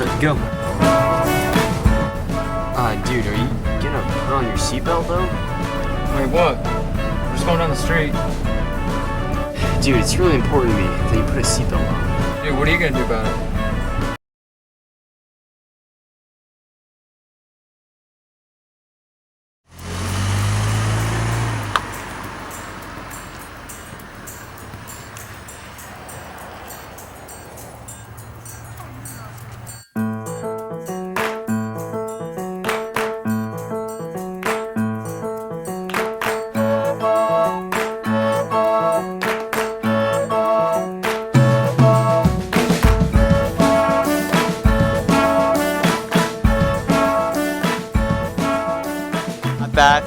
set, go. Dude, are you gonna put on your seatbelt though? Wait, what? We're just going down the street. Dude, it's really important to me that you put a seatbelt on. Dude, what are you gonna do about it? Back